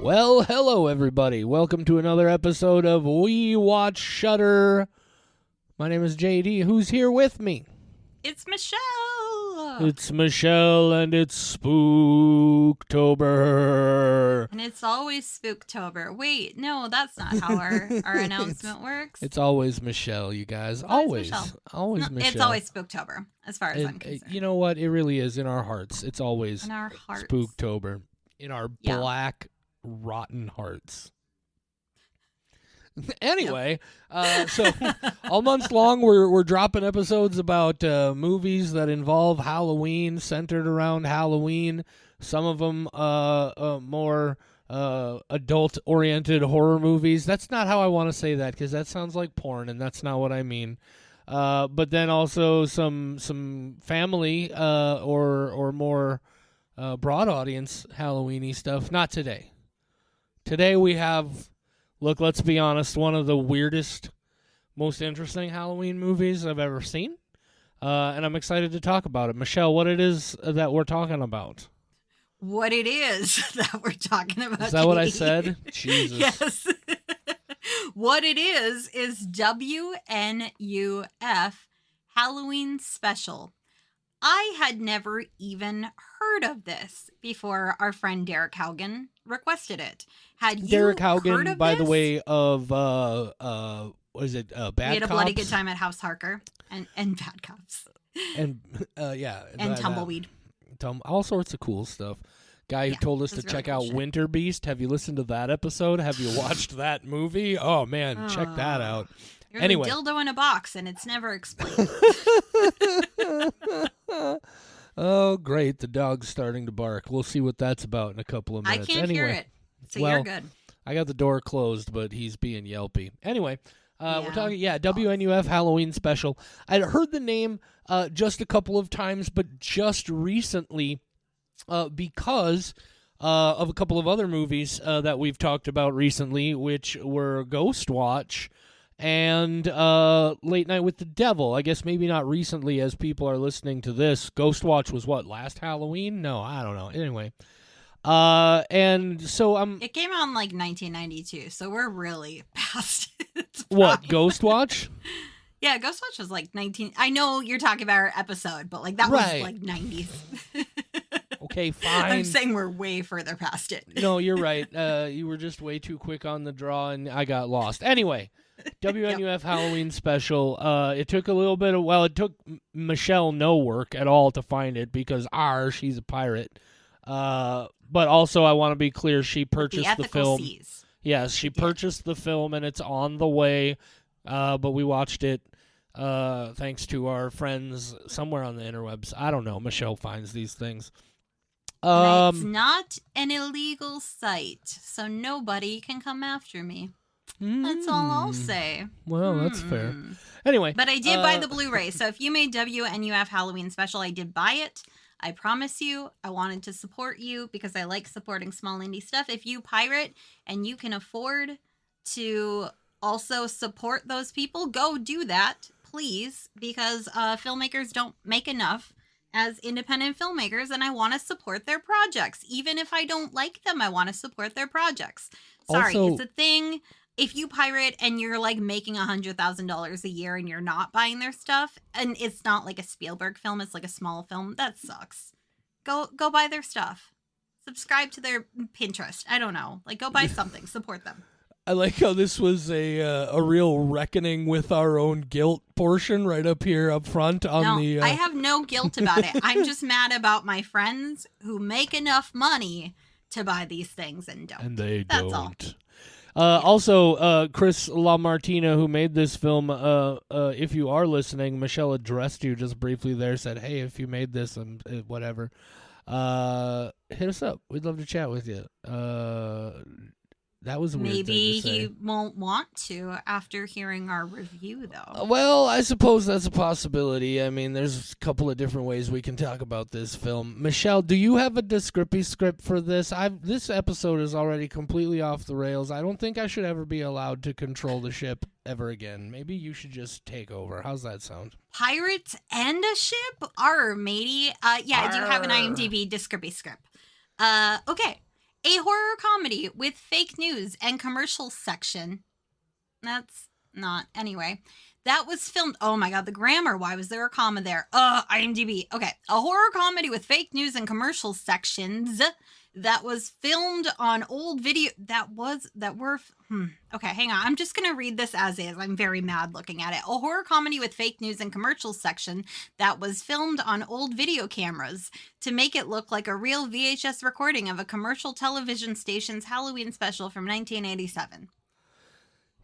Well, hello everybody. Welcome to another episode of We Watch Shudder. My name is JD. Who's here with me? It's Michelle. It's Michelle, and it's Spooktober. And it's always Spooktober. Wait, no, that's not how our announcement works. It's always Michelle, you guys. Always Always no, Michelle. It's always Spooktober, as far as I'm concerned. You know what? It really is in our hearts. It's always In our hearts. Spooktober. In our black, rotten hearts. Anyway, so all month long we're dropping episodes about movies that involve Halloween, centered around Halloween. Some of them more adult-oriented horror movies. That's not how I want to say that, because that sounds like porn, and that's not what I mean. But then also some family or more broad audience Halloween-y stuff. Not today. Today we have... Look, let's be honest, one of the weirdest, most interesting Halloween movies I've ever seen. And I'm excited to talk about it. Michelle, what it is that we're talking about? What it is that we're talking about. Is that what I said? Jesus. Yes. What it is WNUF Halloween Special. I had never even heard of this before our friend Derek Haugen requested it. Had you Derek Haugen, heard of by this? the way, of what is it? Bad Cops? We had a bloody good time at House Harker and Bad Cops And yeah, and Tumbleweed. All sorts of cool stuff. Guy who told us to check out Winter Beast. Have you listened to that episode? Have you watched that movie? Oh man, check that out. There's Anyway, a dildo in a box, and it's never explained. Oh, great. The dog's starting to bark. We'll see what that's about in a couple of minutes. I can't hear it, so well, you're good. I got the door closed, but he's being yelpy. Anyway, we're talking, WNUF Halloween Special. I'd heard the name just a couple of times, but just recently because of a couple of other movies that we've talked about recently, which were Ghost Watch and Late Night with the Devil. I guess maybe not recently as people are listening to this. Ghost Watch was what, last Halloween? No, I don't know. Anyway. And so It came out in like 1992, so we're really past its What, prime. Ghost Watch? Yeah, Ghost Watch was like 19. I know you're talking about our episode, but like that was like 90s. Okay, fine. I'm saying we're way further past it. No, you're right. You were just way too quick on the draw, and I got lost. Anyway, WNUF Halloween Special. It took a little bit of... Well, it took Michelle no work at all to find it because she's a pirate. But also, I want to be clear, she purchased the film. C's. Yes, she purchased the film, and it's on the way. But we watched it thanks to our friends somewhere on the interwebs. I don't know. Michelle finds these things. It's not an illegal site, so nobody can come after me. That's all I'll say. Well, that's fair. Anyway. But I did buy the Blu-ray, so if you made WNUF Halloween Special, I did buy it. I promise you, I wanted to support you because I like supporting small indie stuff. If you pirate and you can afford to also support those people, go do that, please, because filmmakers don't make enough as independent filmmakers, and I want to support their projects. Even if I don't like them, I want to support their projects. Sorry, it's a thing. If you pirate and you're like making $100,000 a year and you're not buying their stuff, and it's not like a Spielberg film, it's like a small film, that sucks. Go buy their stuff. Subscribe to their Pinterest. I don't know. Like, go buy something. Support them. I like how this was a real reckoning with our own guilt portion right up here up front on the... I have no guilt about it. I'm just mad about my friends who make enough money to buy these things and don't. And they That's don't. all. Also, Chris LaMartina, who made this film, if you are listening, Michelle addressed you just briefly there, said, hey, if you made this, whatever, hit us up. We'd love to chat with you. That was a weird Maybe thing to say. he won't want to after hearing our review, though. Well, I suppose that's a possibility. I mean, there's a couple of different ways we can talk about this film. Michelle, do you have a descriptive script for this? This episode is already completely off the rails. I don't think I should ever be allowed to control the ship ever again. Maybe you should just take over. How's that sound? Pirates and a ship? Arr, matey. Yeah, I do have an IMDb descriptive script. Okay. A horror comedy with fake news and commercial section. That's not. Anyway, that was filmed. Oh my God, the grammar. Why was there a comma there? IMDb. Okay. A horror comedy with fake news and commercial sections that was filmed on old video. Okay, hang on. I'm just going to read this as is. I'm very mad looking at it. A horror comedy with fake news and commercial section that was filmed on old video cameras to make it look like a real VHS recording of a commercial television station's Halloween special from 1987.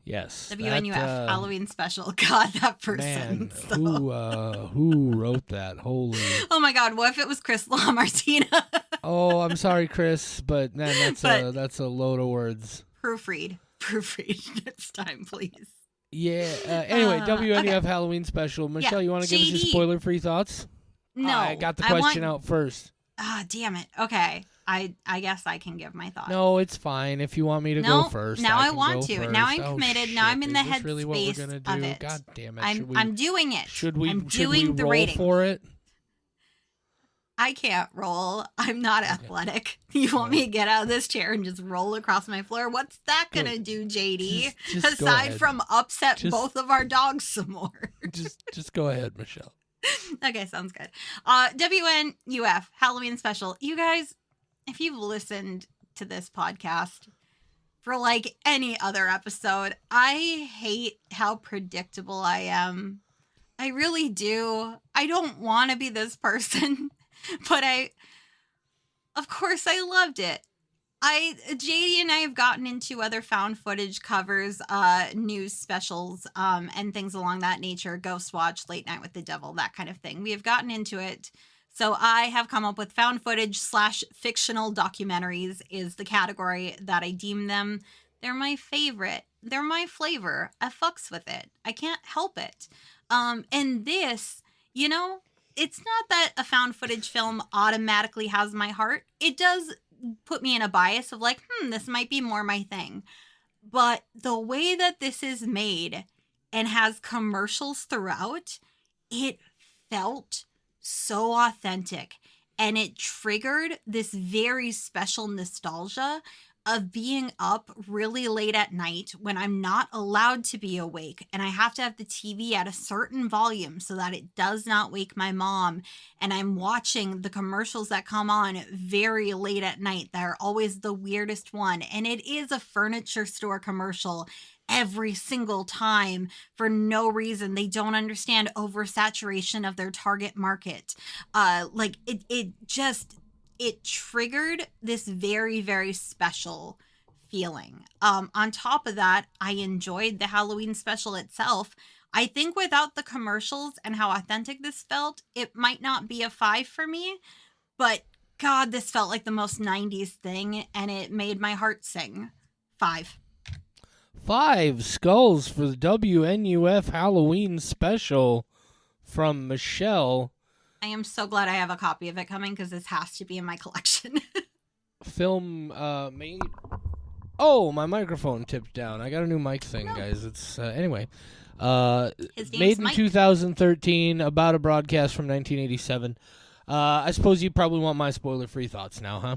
Yes. WNUF Halloween Special. God, that person. Man, who wrote that? Holy. Oh my God, what if it was Chris LaMartina? Oh, I'm sorry, Chris, but man, that's a load of words. Proofread next time, please. Yeah. Anyway, WNUF okay. Halloween Special. Michelle, you want to give us your spoiler-free thoughts? No. I got the question out first. Damn it. Okay. I guess I can give my thoughts. No, it's fine. If you want me to go first, now I want to. First. Now I'm committed. Shit. Now I'm in the headspace really what we're gonna do? Of it. God damn it. I'm doing it. Should we the roll rating for it? I can't roll. I'm not athletic. You want me to get out of this chair and just roll across my floor? What's that going to do, JD? Just Aside from upset both of our dogs some more. just go ahead, Michelle. Okay, sounds good. WNUF Halloween Special. You guys, if you've listened to this podcast for like any other episode, I hate how predictable I am. I really do. I don't want to be this person. But of course, I loved it. JD and I have gotten into other found footage covers, news specials, and things along that nature. Ghost Watch, Late Night with the Devil, that kind of thing. We have gotten into it. So I have come up with found footage / fictional documentaries is the category that I deem them. They're my favorite. They're my flavor. I fucks with it. I can't help it. And this, it's not that a found footage film automatically has my heart. It does put me in a bias of like, this might be more my thing. But the way that this is made and has commercials throughout, it felt so authentic. And it triggered this very special nostalgia of being up really late at night when I'm not allowed to be awake and I have to have the TV at a certain volume so that it does not wake my mom. And I'm watching the commercials that come on very late at night. They're always the weirdest one. And it is a furniture store commercial every single time for no reason. They don't understand oversaturation of their target market. It triggered this very, very special feeling. On top of that, I enjoyed the Halloween special itself. I think without the commercials and how authentic this felt, it might not be a 5 for me. But God, this felt like the most 90s thing, and it made my heart sing. 5. 5 skulls for the WNUF Halloween special from Michelle. I am so glad I have a copy of it coming because this has to be in my collection. Film made... Oh, my microphone tipped down. I got a new mic thing, guys. It's anyway. Made in 2013, about a broadcast from 1987. I suppose you probably want my spoiler-free thoughts now, huh?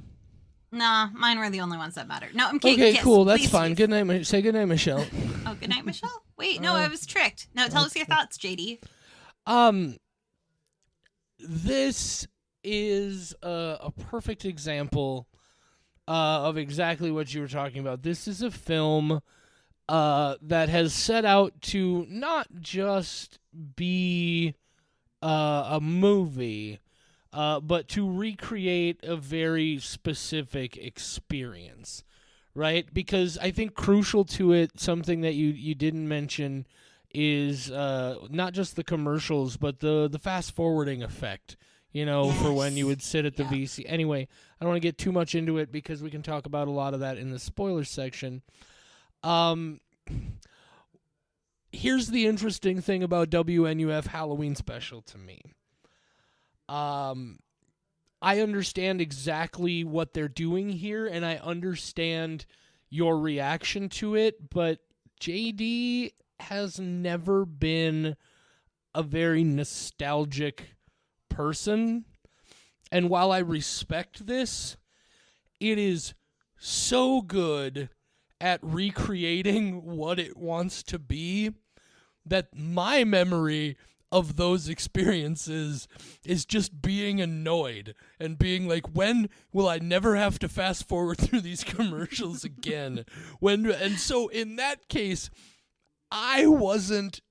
Nah, mine were the only ones that mattered. No, I'm kidding. Okay, yes, cool. That's please, fine. Please. Good night. Say good night, Michelle. Oh, good night, Michelle. Wait, no, I was tricked. No, tell us your thoughts, JD. This is a perfect example of exactly what you were talking about. This is a film that has set out to not just be a movie, but to recreate a very specific experience, right? Because I think crucial to it, something that you didn't mention, is not just the commercials, but the fast-forwarding effect, for when you would sit at the VC. Anyway, I don't want to get too much into it because we can talk about a lot of that in the spoilers section. Here's the interesting thing about WNUF Halloween Special to me. I understand exactly what they're doing here, and I understand your reaction to it, but JD has never been a very nostalgic person. And while I respect this, it is so good at recreating what it wants to be that my memory of those experiences is just being annoyed and being like, when will I never have to fast forward through these commercials again? And so in that case, I wasn't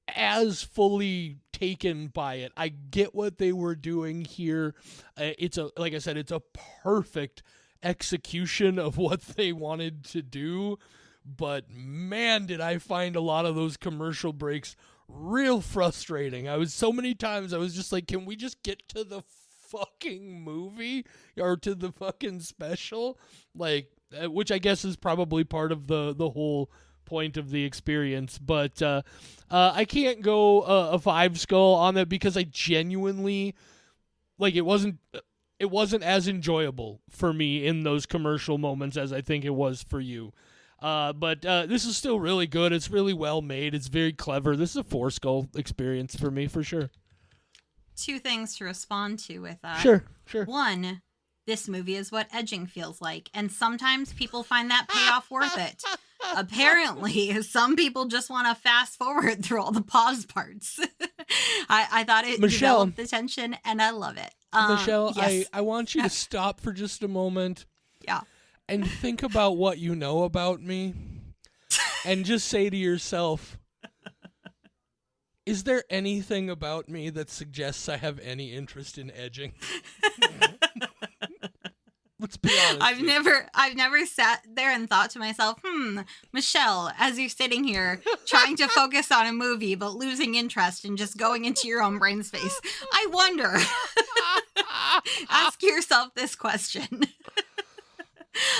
as fully taken by it. I get what they were doing here. Like I said, it's a perfect execution of what they wanted to do. But man, did I find a lot of those commercial breaks real frustrating. So many times I was just like, can we just get to the fucking movie or to the fucking special? Like, which I guess is probably part of the whole point of the experience. But I can't go a 5 skull on that because I genuinely, like, it wasn't as enjoyable for me in those commercial moments as I think it was for you. But this is still really good. It's really well made. It's very clever. This is a 4 skull experience for me, for sure. 2 things to respond to with that. Sure. 1, this movie is what edging feels like. And sometimes people find that payoff worth it. Apparently, some people just want to fast forward through all the pause parts. I thought it developed the tension, and I love it. Michelle, yes. I want you to stop for just a moment. Yeah. And think about what you know about me. And just say to yourself, is there anything about me that suggests I have any interest in edging? Let's be honest. I've never sat there and thought to myself, Michelle, as you're sitting here trying to focus on a movie but losing interest and just going into your own brain space. I wonder. Ask yourself this question.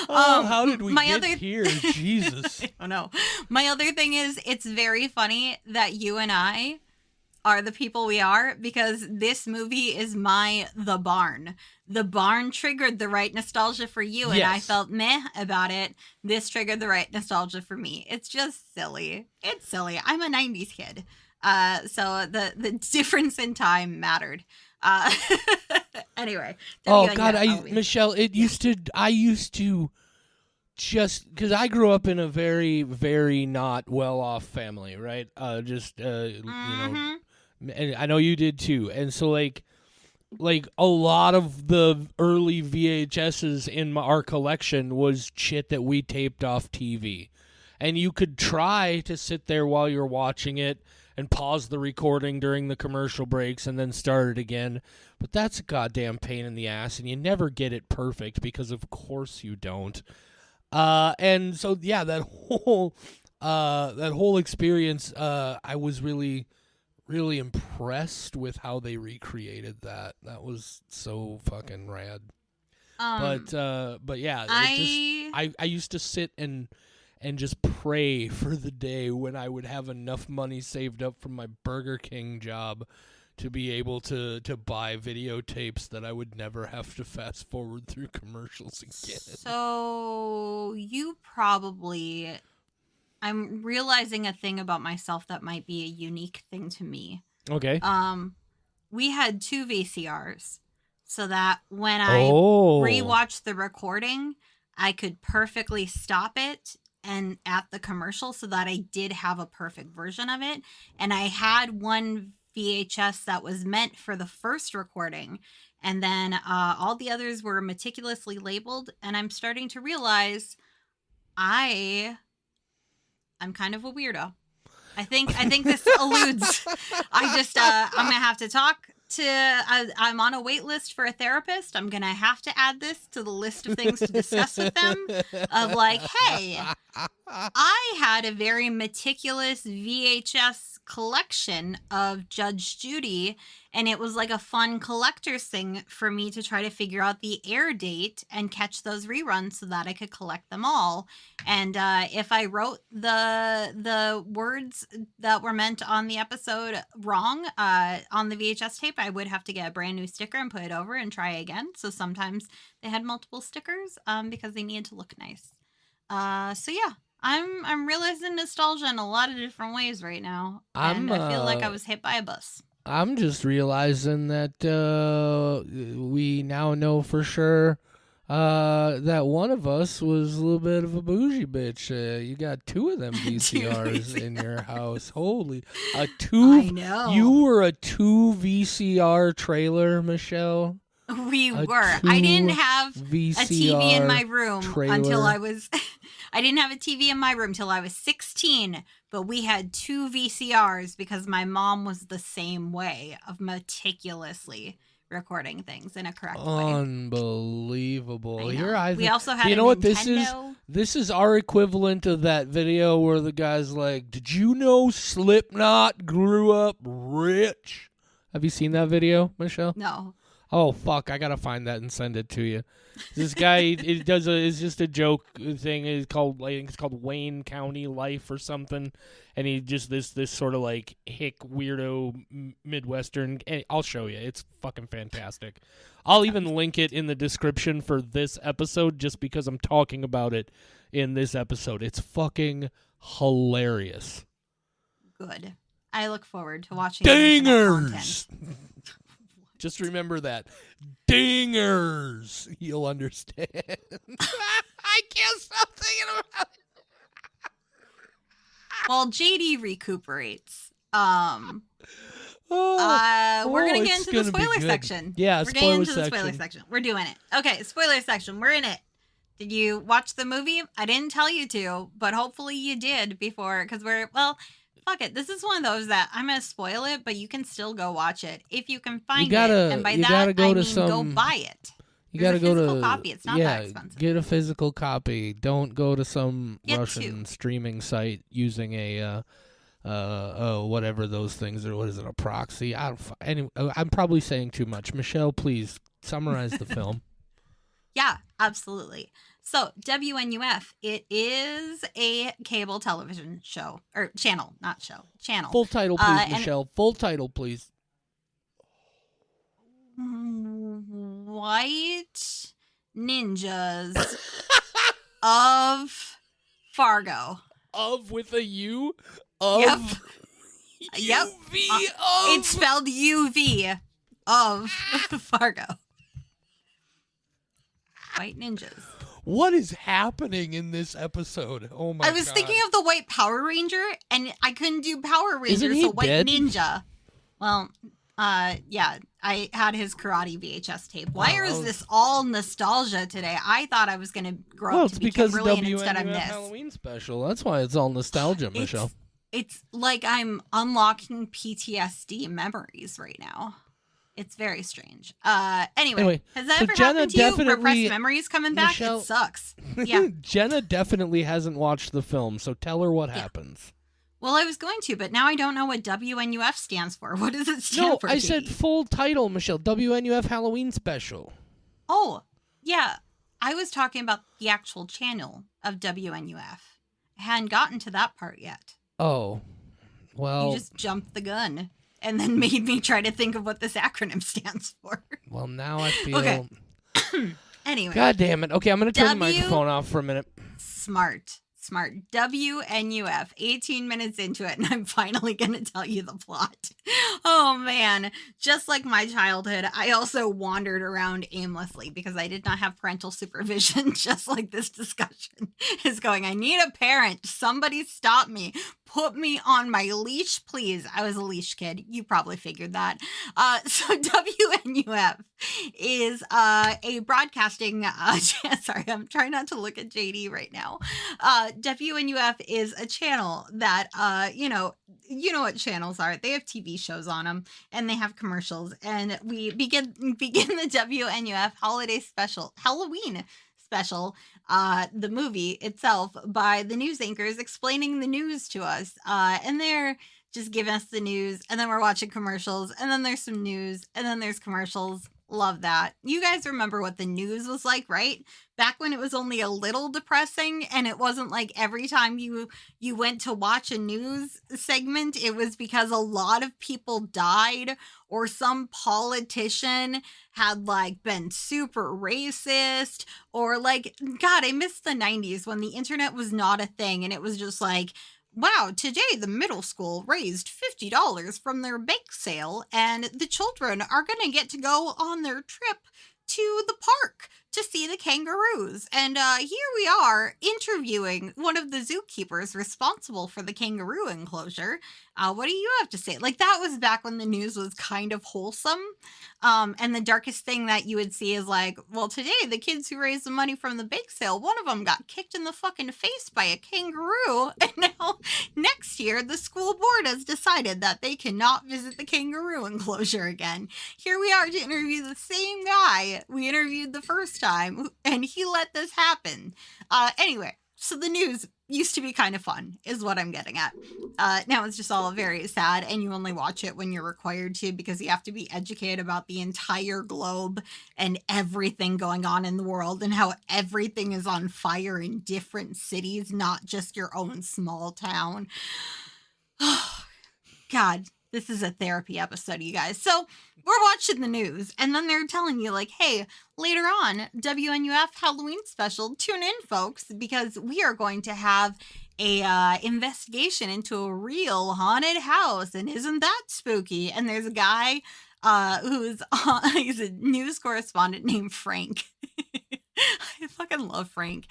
How did we get here? Jesus. I don't know. My other thing is, it's very funny that you and I are the people we are, because this movie is The Barn. The Barn triggered the right nostalgia for you, and I felt meh about it. This triggered the right nostalgia for me. It's just silly. It's silly. I'm a 90s kid. So the difference in time mattered. Anyway. Oh God, Michelle, I used to just, because I grew up in a very, very not well-off family, right? You know, and I know you did too. And so like a lot of the early VHSs in our collection was shit that we taped off TV. And you could try to sit there while you're watching it and pause the recording during the commercial breaks and then start it again. But that's a goddamn pain in the ass, and you never get it perfect because of course you don't. And so yeah, that whole experience, I was really, really impressed with how they recreated that. That was so fucking rad. But yeah, I used to sit and just pray for the day when I would have enough money saved up from my Burger King job to be able to buy videotapes that I would never have to fast forward through commercials again. So you probably... I'm realizing a thing about myself that might be a unique thing to me. Okay. We had 2 VCRs, so that when I rewatched the recording, I could perfectly stop it and at the commercial so that I did have a perfect version of it. And I had one VHS that was meant for the first recording, and then all the others were meticulously labeled. And I'm starting to realize I'm kind of a weirdo. I think this alludes. I'm gonna have to talk to. I'm on a wait list for a therapist. I'm gonna have to add this to the list of things to discuss with them. Of like, hey, I had a very meticulous VHS collection of Judge Judy, and it was like a fun collector's thing for me to try to figure out the air date and catch those reruns so that I could collect them all. And if I wrote the words that were meant on the episode wrong on the VHS tape, I would have to get a brand new sticker and put it over and try again. So sometimes they had multiple stickers because they needed to look nice. So yeah, I'm realizing nostalgia in a lot of different ways right now, and I feel like I was hit by a bus. I'm just realizing that we now know for sure That one of us was a little bit of a bougie bitch. You got 2 of them VCRs in your house. Holy, a 2. I know. You were a 2 VCR trailer, Michelle. We A were. I 2 didn't have VCR a TV in my room trailer. until I was. I didn't have a TV in my room till I was 16, but we had 2 VCRs because my mom was the same way of meticulously recording things in a correct way. Unbelievable. We also had you know a what Nintendo. this is our equivalent of that video where the guy's like, "Did you know Slipknot grew up rich?" Have you seen that video, Michelle? No. Oh fuck, I gotta find that and send it to you. This guy, it's just a joke thing. It's called, I think it's called Wayne County Life or something, and he just this sort of like hick weirdo Midwestern. I'll show you. It's fucking fantastic. I'll even link it in the description for this episode, just because I'm talking about it in this episode. It's fucking hilarious. Good. I look forward to watching Dingers. Just remember that. Dingers. You'll understand. I can't stop thinking about it. While JD recuperates, we're Oh, gonna get it's into the gonna be spoiler good. section. Yeah, We're getting into spoiler the spoiler section. section. We're doing it. Okay, spoiler section. We're in it. Did you watch the movie? I didn't tell you to, but hopefully you did before, because fuck it. This is one of those that I'm gonna spoil it, but you can still go watch it if you can find it. And by that go I to mean some, go buy it. You There's gotta a go physical to copy. It's not that expensive. Get a physical copy. Don't go to some Get Russian 2. streaming site using a whatever those things are. What is it? A proxy? Anyway, I'm probably saying too much. Michelle, please summarize the film. Yeah, absolutely. So WNUF, it is a cable television show or channel, not show, channel. Full title, please, Michelle. Full title, please. White Ninjas of Fargo. Of with a U? Of? Yep. Yep. UV of? It's spelled UV of Fargo. White Ninjas. What is happening in this episode? Oh my god. I was thinking of the White Power Ranger, and I couldn't do Power Ranger, Isn't he so White dead? Ninja. Well, yeah, I had his karate VHS tape. Why is this all nostalgia today? I thought I was going to grow up to be Kimberly, and instead I'm WNUF this. Halloween Special. That's why it's all nostalgia, Michelle. It's like I'm unlocking PTSD memories right now. It's very strange. Anyway, has that so ever Jenna happened to you? definitely- Repressed memories coming back? Michelle- It sucks. Yeah. Jenna definitely hasn't watched the film, so tell her what happens. Well, I was going to, but now I don't know what WNUF stands for. What does it stand for? No, I JD? said full title, Michelle. WNUF Halloween Special. Oh, yeah. I was talking about the actual channel of WNUF. I hadn't gotten to that part yet. Oh, well. You just jumped the gun and then made me try to think of what this acronym stands for. Well, now I feel. Okay. Anyway. God damn it. Okay, I'm going to turn the microphone off for a minute. Smart. WNUF. 18 minutes into it, and I'm finally going to tell you the plot. Oh, man. Just like my childhood, I also wandered around aimlessly because I did not have parental supervision, just like this discussion is going. I need a parent. Somebody stop me. Put me on my leash, please. I was a leash kid. You probably figured that. So WNUF is a broadcasting... sorry, I'm trying not to look at JD right now. WNUF is a channel that, you know what channels are. They have TV shows on them, and they have commercials. And we begin the WNUF Halloween Special, the movie itself, by the news anchors explaining the news to us. And they're just giving us the news, and then we're watching commercials, and then there's some news, and then there's commercials. Love that. You guys remember what the news was like, right? Back when it was only a little depressing, and it wasn't like every time you went to watch a news segment, it was because a lot of people died, or some politician had like been super racist, or like, God, I miss the 90s when the internet was not a thing, and it was just like, wow, today the middle school raised $50 from their bake sale, and the children are going to get to go on their trip to the park to see the kangaroos. And here we are interviewing one of the zookeepers responsible for the kangaroo enclosure. What do you have to say? Like, that was back when the news was kind of wholesome. And the darkest thing that you would see is like, well, today the kids who raised the money from the bake sale, one of them got kicked in the fucking face by a kangaroo. And now next year, the school board has decided that they cannot visit the kangaroo enclosure again. Here we are to interview the same guy we interviewed the first time, and he let this happen. Anyway, so the news used to be kind of fun, is what I'm getting at. Now it's just all very sad, and you only watch it when you're required to, because you have to be educated about the entire globe and everything going on in the world, and how everything is on fire in different cities, not just your own small town. God, this is a therapy episode, you guys. So we're watching the news, and then they're telling you, like, hey, later on, WNUF Halloween Special, tune in, folks, because we are going to have a investigation into a real haunted house, and isn't that spooky? And there's a guy he's a news correspondent named Frank. I fucking love Frank.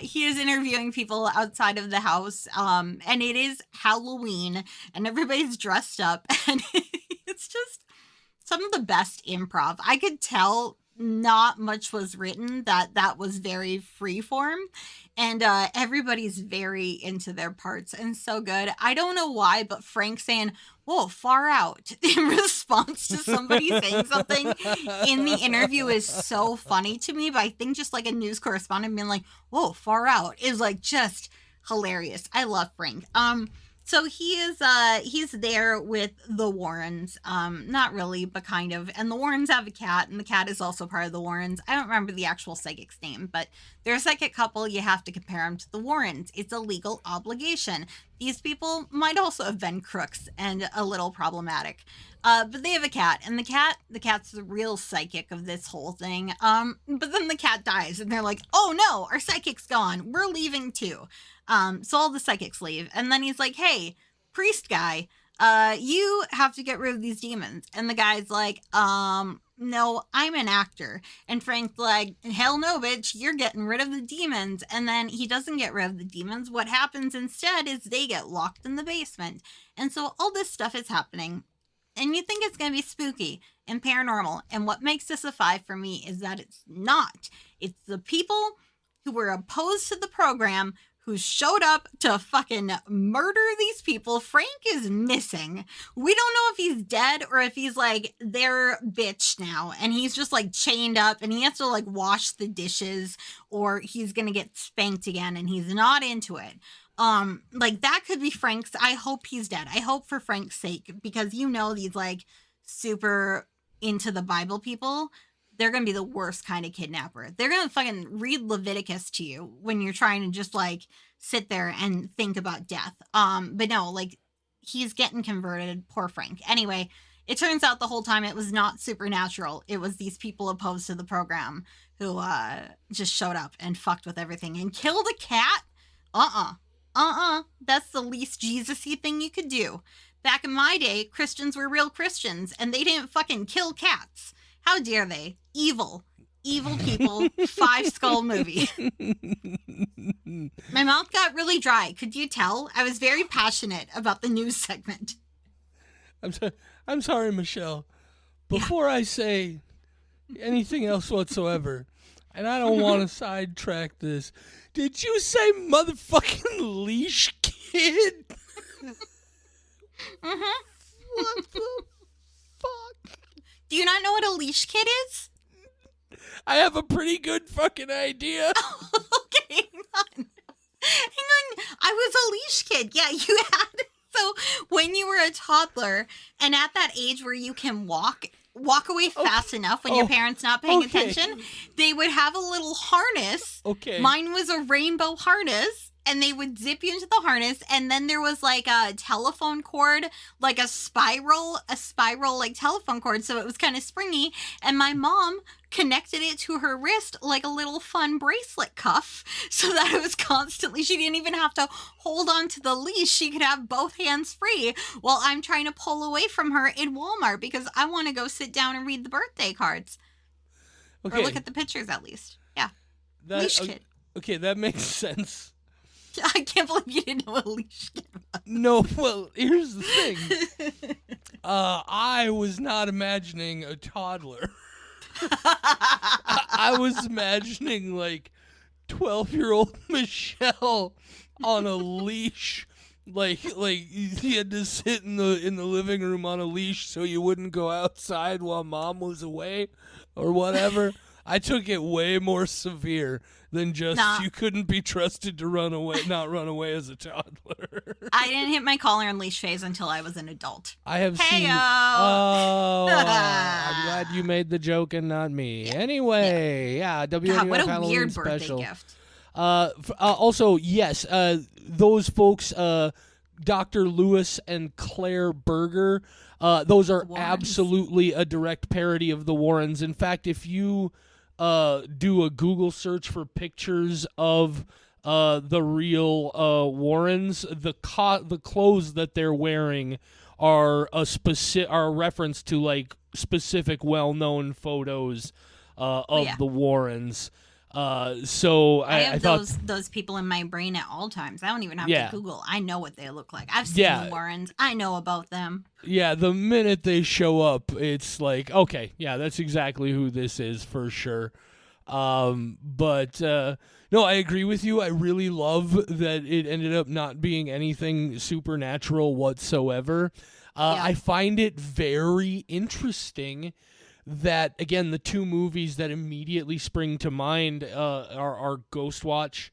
He is interviewing people outside of the house, and it is Halloween, and everybody's dressed up, and it's just some of the best improv. I could tell not much was written, that was very freeform, and everybody's very into their parts and so good. I don't know why, but Frank saying, whoa, far out, in response to somebody saying something in the interview is so funny to me. But I think just like a news correspondent being like, whoa, far out is like just hilarious. I love Frank. So he's there with the Warrens, not really, but kind of, and the Warrens have a cat, and the cat is also part of the Warrens. I don't remember the actual psychic's name, but they're a psychic couple. You have to compare them to the Warrens. It's a legal obligation. These people might also have been crooks and a little problematic, but they have a cat, and the cat's the real psychic of this whole thing. But then the cat dies, and they're like, oh no, our psychic's gone. We're leaving too. So all the psychics leave, and then he's like, hey, priest guy, you have to get rid of these demons. And the guy's like, no, I'm an actor. And Frank's like, hell no, bitch, you're getting rid of the demons. And then he doesn't get rid of the demons. What happens instead is they get locked in the basement. And so all this stuff is happening, and you think it's going to be spooky and paranormal. And what makes this a 5 for me is that it's not. It's the people who were opposed to the program who showed up to fucking murder these people. Frank is missing. We don't know if he's dead or if he's like their bitch now, and he's just like chained up, and he has to like wash the dishes, or he's gonna get spanked again, and he's not into it. Like that could be Frank's. I hope he's dead. I hope for Frank's sake, because you know these like super into the Bible people, they're going to be the worst kind of kidnapper. They're going to fucking read Leviticus to you when you're trying to just like sit there and think about death. But no, like he's getting converted. Poor Frank. Anyway, it turns out the whole time it was not supernatural. It was these people opposed to the program who just showed up and fucked with everything and killed a cat. That's the least Jesus-y thing you could do. Back in my day, Christians were real Christians, and they didn't fucking kill cats. How dare they? Evil people. 5 skull movie. My mouth got really dry. Could you tell? I was very passionate about the news segment. I'm sorry, Michelle. Before I say anything else whatsoever, and I don't want to sidetrack this, did you say motherfucking leash kid? Mm-hmm. What the fuck? Do you not know what a leash kid is? I have a pretty good fucking idea. Okay, hang on. I was a leash kid. Yeah, you had. So when you were a toddler and at that age where you can walk away fast enough when your parents not paying attention, they would have a little harness. Okay. Mine was a rainbow harness. And they would zip you into the harness, and then there was like a telephone cord, like a spiral like telephone cord, so it was kind of springy, and my mom connected it to her wrist like a little fun bracelet cuff, so that it was constantly, she didn't even have to hold on to the leash, she could have both hands free while I'm trying to pull away from her in Walmart because I want to go sit down and read the birthday cards. Okay. Or look at the pictures at least. Yeah. Leash kid. Okay, that makes sense. I can't believe you didn't know what a leash kid was. No, well, here's the thing. I was not imagining a toddler. I was imagining like 12-year-old Michelle on a leash. Like you had to sit in the living room on a leash so you wouldn't go outside while mom was away or whatever. I took it way more severe than just you couldn't be trusted to not run away as a toddler. I didn't hit my collar and leash phase until I was an adult. I have seen. Oh, I'm glad you made the joke and not me. Yeah. Anyway, yeah, WNUF God, what a Halloween weird Special. birthday gift. Also, yes, those folks, Dr. Lewis and Claire Berger, those are absolutely a direct parody of the Warrens. In fact, if you do a Google search for pictures of the real Warrens, the clothes that they're wearing are a reference to like specific well-known photos of the Warrens. So I have thought those people in my brain at all times. I don't even have to Google. I know what they look like. I've seen the Warrens. I know about them. Yeah, the minute they show up, it's like, okay, yeah, that's exactly who this is for sure. But no, I agree with you. I really love that it ended up not being anything supernatural whatsoever. I find it very interesting that, again, the two movies that immediately spring to mind are Ghostwatch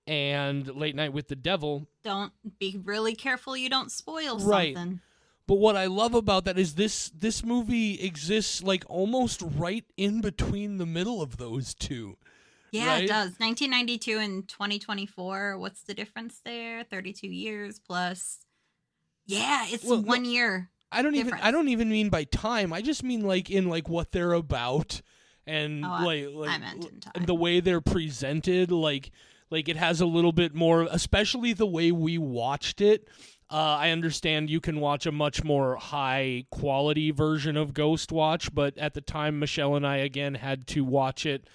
and Late Night with the Devil. Don't be really careful you don't spoil something. But what I love about that is this movie exists like almost right in between the middle of those two. Yeah, right? It does. 1992 and 2024. What's the difference there? 32 years plus. Yeah, it's 1 year. I don't even mean by time. I just mean like in like what they're about and I meant in time. The way they're presented, like it has a little bit more, especially the way we watched it. I understand you can watch a much more high quality version of Ghostwatch, but at the time Michelle and I again had to watch it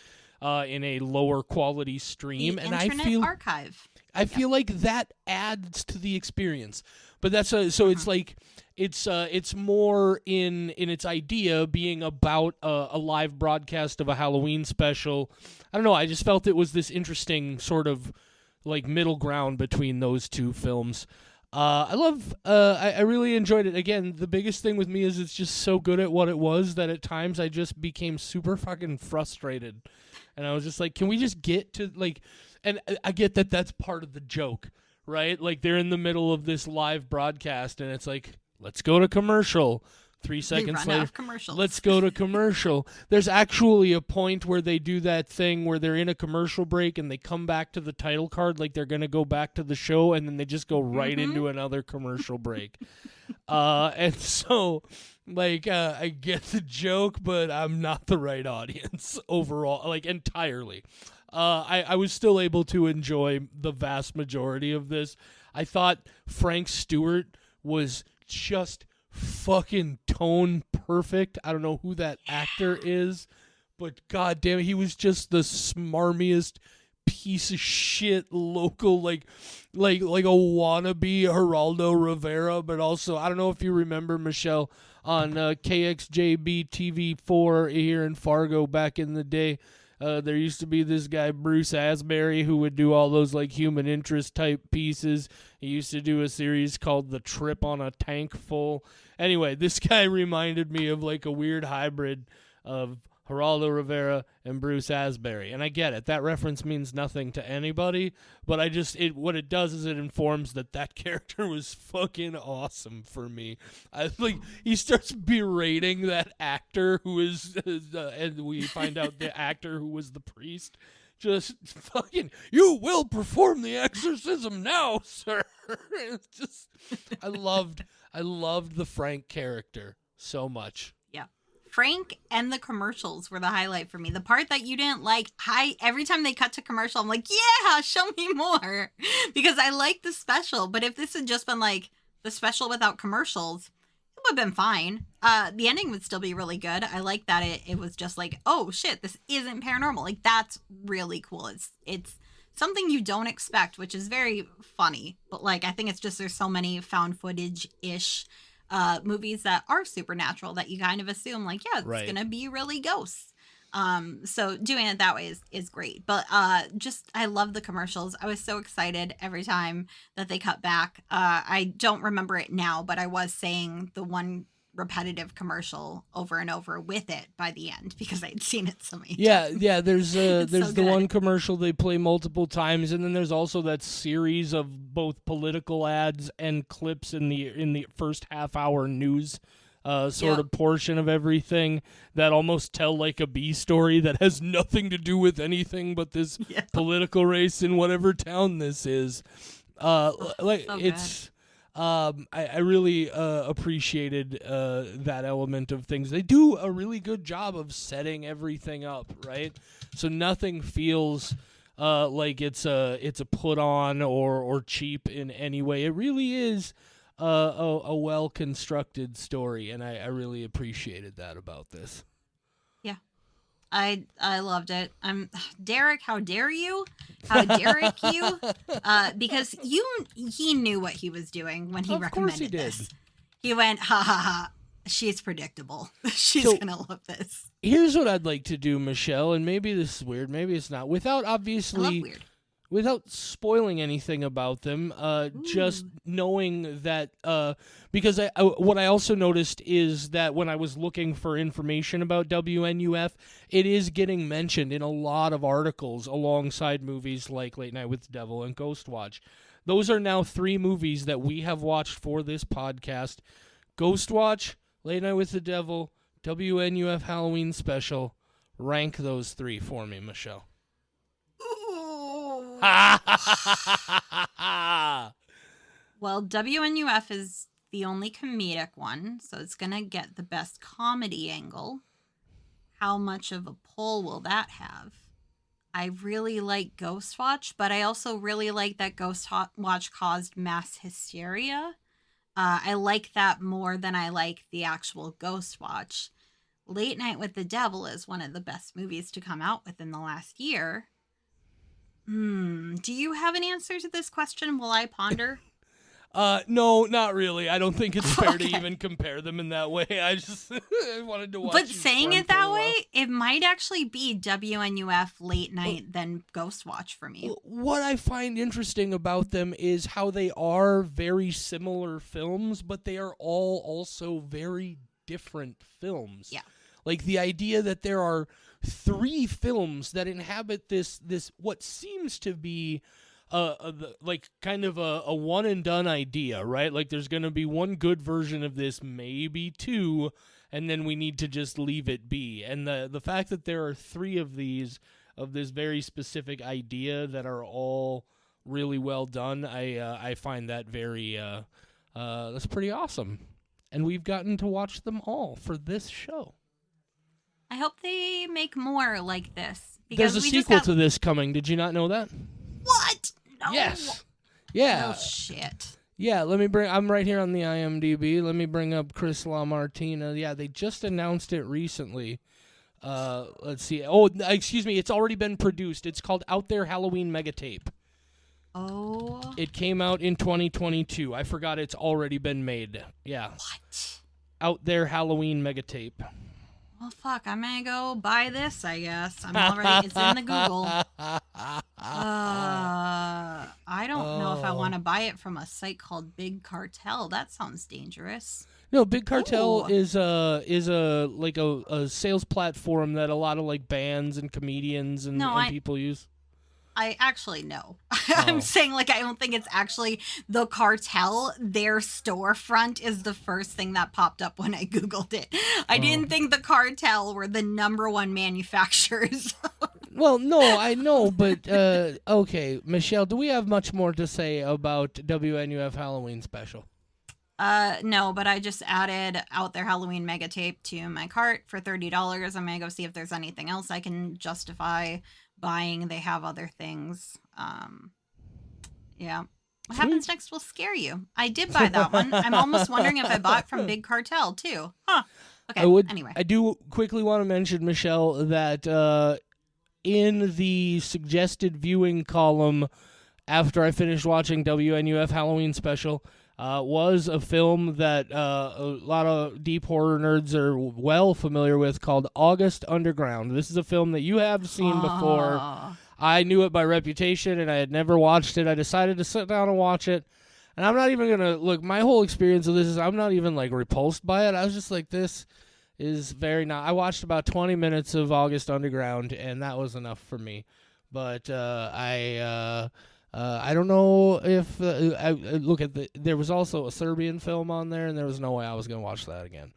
in a lower quality stream, and Internet Archive. I feel like that adds to the experience. But that's it's like it's more in its idea being about a live broadcast of a Halloween special. I don't know, I just felt it was this interesting sort of like middle ground between those two films. I really enjoyed it. Again, the biggest thing with me is it's just so good at what it was that at times I just became super fucking frustrated. And I was just like, can we just get to like, and I get that that's part of the joke, right? Like they're in the middle of this live broadcast and it's like, let's go to commercial. 3 seconds later, let's go to commercial. There's actually a point where they do that thing where they're in a commercial break and they come back to the title card like they're going to go back to the show, and then they just go right into another commercial break. And so, like, I get the joke, but I'm not the right audience overall, like, entirely. I was still able to enjoy the vast majority of this. I thought Frank Stewart was just fucking tone perfect. I don't know who that actor is, but god damn it, he was just the smarmiest piece of shit local, like a wannabe Geraldo Rivera. But also, I don't know if you remember, Michelle, on KXJB TV4 here in Fargo back in the day, there used to be this guy, Bruce Asbury, who would do all those like human interest type pieces. He used to do a series called The Trip on a Tank Full. Anyway, this guy reminded me of like a weird hybrid of Geraldo Rivera and Bruce Asbury. And I get it. That reference means nothing to anybody, but what it does is it informs that character was fucking awesome for me. He starts berating that actor who is, and we find out the actor who was the priest. Just fucking, you will perform the exorcism now, sir. It's just, I loved the Frank character so much. Yeah. Frank and the commercials were the highlight for me. The part that you didn't like, every time they cut to commercial, I'm like, yeah, show me more. Because I like the special. But if this had just been like the special without commercials, it would have been fine. The ending would still be really good. I like that it was just like, oh shit, this isn't paranormal. Like, that's really cool. It's something you don't expect, which is very funny. But like, I think it's just there's so many found footage ish movies that are supernatural that you kind of assume like, yeah, it's Right. gonna be really ghosts. So doing it that way is great. But just I love the commercials. I was so excited every time that they cut back. I don't remember it now, but I was saying the one repetitive commercial over and over with it by the end because I'd seen it so many times. Yeah, there's so the good. one commercial they play multiple times, and then there's also that series of both political ads and clips in the first half hour news sort of portion of everything that almost tell like a B story that has nothing to do with anything but this political race in whatever town this is. Like so it's I really appreciated that element of things. They do a really good job of setting everything up, right? So nothing feels like it's a put on or cheap in any way. It really is a well constructed story, and I really appreciated that about this. Yeah. I loved it. Derek, how dare you? How dare you? Because he knew what he was doing when he Of course he recommended did. this. He went, ha ha ha. She's predictable. She's So- gonna love this. Here's what I'd like to do, Michelle, and maybe this is weird, maybe it's not. Without I love obviously weird. without spoiling anything about them, just knowing that, because what I also noticed is that when I was looking for information about WNUF, it is getting mentioned in a lot of articles alongside movies like Late Night with the Devil and Ghost Watch. Those are now 3 movies that we have watched for this podcast. Ghost Watch, Late Night with the Devil, WNUF Halloween Special. Rank those 3 for me, Michelle. Ooh. Ha Well, WNUF is the only comedic one, so it's gonna get the best comedy angle. How much of a pull will that have? I really like Ghost Watch, but I also really like that Ghost Watch caused mass hysteria. I like that more than I like the actual Ghost Watch. Late Night with the Devil is one of the best movies to come out within the last year. Do you have an answer to this question while I ponder? No, not really. I don't think it's fair to Okay. even compare them in that way. I just I wanted to watch. But each saying one it for a that while. way, it might actually be WNUF Late Night than Ghost Watch for me. What I find interesting about them is how they are very similar films, but they are all also very different films. Yeah. Like the idea that there are 3 films that inhabit this what seems to be like kind of a one and done idea, right? Like there's going to be one good version of this, maybe 2, and then we need to just leave it be. And the fact that there are 3 of these of this very specific idea that are all really well done, I find that very that's pretty awesome. And we've gotten to watch them all for this show. I hope they make more like this. There's a we sequel just got... to this coming. Did you not know that? What? No. Yes. Yeah. Oh, shit. Yeah, I'm right here on the IMDb. Let me bring up Chris LaMartina. Yeah, they just announced it recently. Let's see. Oh, excuse me. It's already been produced. It's called Out There Halloween Megatape. Oh. It came out in 2022. I forgot it's already been made. Yeah. What? Out There Halloween Megatape. Well, fuck. I'm gonna go buy this, I guess. I'm already... It's in the Google. I don't know if I want to buy it from a site called Big Cartel. That sounds dangerous. No, Big Cartel Ooh. is a like a sales platform that a lot of like bands and comedians and people use. I actually know. I'm saying like I don't think it's actually the cartel. Their storefront is the first thing that popped up when I Googled it. I didn't think the cartel were the #1 manufacturers. Well, no, I know, but okay, Michelle, do we have much more to say about WNUF Halloween Special? No, but I just added Out There Halloween Mega Tape to my cart for $30. I'm gonna go see if there's anything else I can justify buying. They have other things. Yeah. What Happens Next will scare you. I did buy that one. I'm almost wondering if I bought it from Big Cartel, too. Huh. Okay, anyway. I do quickly want to mention, Michelle, that in the suggested viewing column after I finished watching WNUF Halloween Special was a film that a lot of deep horror nerds are well familiar with called August Underground. This is a film that you have seen before. I knew it by reputation, and I had never watched it. I decided to sit down and watch it. And I'm not even going to, look, my whole experience of this is I'm not even, like, repulsed by it. I was just like, this is very not. I watched about 20 minutes of August Underground, and that was enough for me. But I don't know if, there was also a Serbian film on there, and there was no way I was going to watch that again.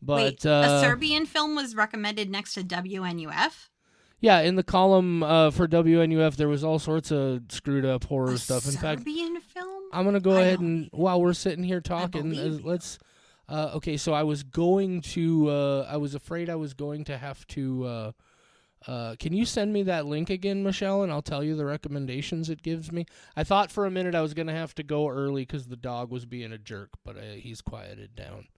But wait, a Serbian film was recommended next to WNUF? Yeah, in the column for WNUF, there was all sorts of screwed up horror stuff. In fact, Serbian film? I'm going to go ahead and, while we're sitting here talking, let's, okay, so I was going to, I was afraid I was going to have to, can you send me that link again, Michelle, and I'll tell you the recommendations it gives me? I thought for a minute I was going to have to go early because the dog was being a jerk, but he's quieted down.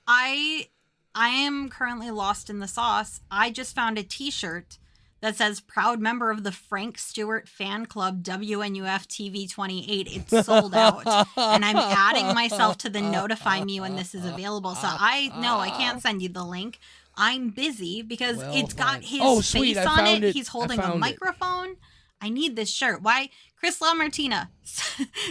I am currently lost in the sauce. I just found a t-shirt that says proud member of the Frank Stewart fan club WNUF TV 28. It's sold out. And I'm adding myself to the notify me when this is available. So I can't send you the link. I'm busy because it's got his face on it. He's holding a microphone. I need this shirt. Why? Chris LaMartina,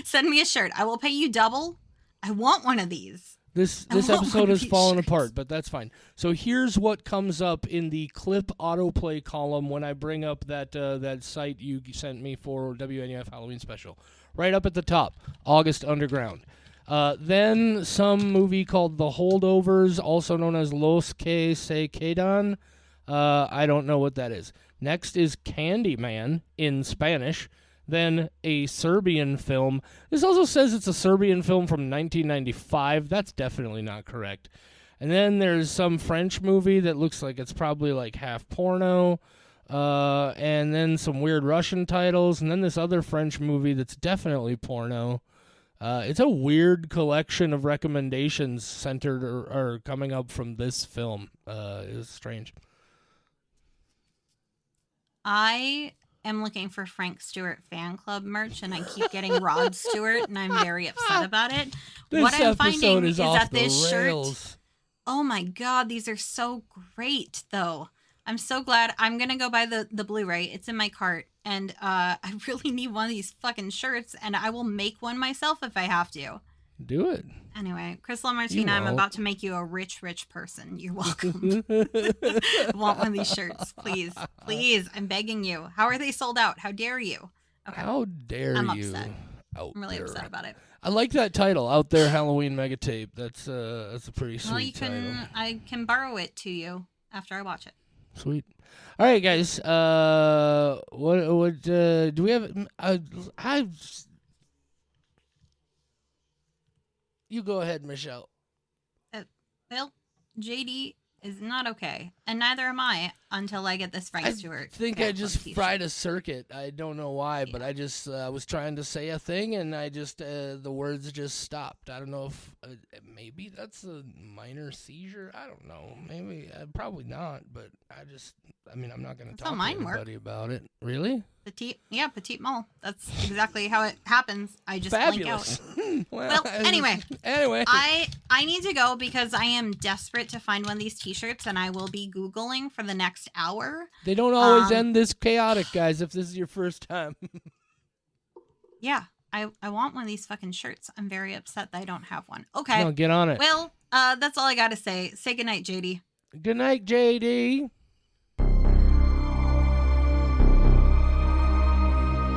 send me a shirt. I will pay you double. I want one of these. This episode has fallen apart, but that's fine. So here's what comes up in the clip autoplay column when I bring up that site you sent me for WNUF Halloween Special. Right up at the top, August Underground. Then some movie called The Holdovers, also known as Los Que Se Quedan. I don't know what that is. Next is Candyman in Spanish. Then a Serbian film. This also says it's a Serbian film from 1995. That's definitely not correct. And then there's some French movie that looks like it's probably like half porno. And then some weird Russian titles. And then this other French movie that's definitely porno. It's a weird collection of recommendations centered or coming up from this film. It's strange. I'm looking for Frank Stewart fan club merch, and I keep getting Rod Stewart, and I'm very upset about it. What I'm finding is that this shirt. Oh my God, these are so great, though. I'm so glad. I'm gonna go buy the Blu-ray. It's in my cart, and I really need one of these fucking shirts, and I will make one myself if I have to. Do it. Anyway, Chris LaMartina, I'm about to make you a rich person. You're welcome. I want one of these shirts, please. Please, I'm begging you. How are they sold out? How dare you? Okay. How dare you? I'm upset. I'm really upset about it. I like that title, Out There Halloween Mega Tape. That's a pretty sweet title. I can borrow it to you after I watch it. Sweet. All right, guys. What do we have? You go ahead, Michelle. Well, JD is not okay, and neither am I until I get this Frank Stewart. I think I just fried a circuit. I don't know why, but I just was trying to say a thing, and I just the words just stopped. I don't know if maybe that's a minor seizure. I don't know. Maybe probably not, but I'm not going to talk to anybody about it. Really? Petite mole. That's exactly how it happens. I just Fabulous. Blink out. well, anyway. I need to go because I am desperate to find one of these t-shirts, and I will be Googling for the next hour. They don't always end this chaotic, guys, if this is your first time. Yeah, I want one of these fucking shirts. I'm very upset that I don't have one. Okay. No, get on it. Well, that's all I got to say. Say goodnight, JD. Good night, JD.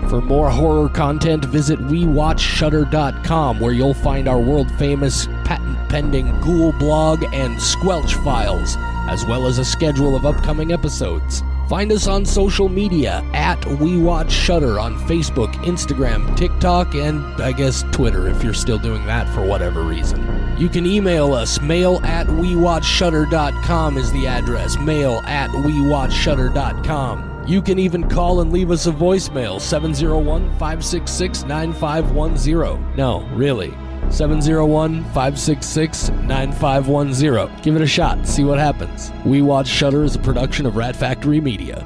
For more horror content, visit WeWatchShutter.com, where you'll find our world-famous, patent-pending Ghoul blog and Squelch files, as well as a schedule of upcoming episodes. Find us on social media at WeWatchShutter on Facebook, Instagram, TikTok, and I guess Twitter if you're still doing that for whatever reason. You can email us. mail@WeWatchShutter.com is the address. mail@WeWatchShutter.com. You can even call and leave us a voicemail, 701-566-9510. No, really, 701-566-9510. Give it a shot, see what happens. We Watch Shudder is a production of Rat Factory Media.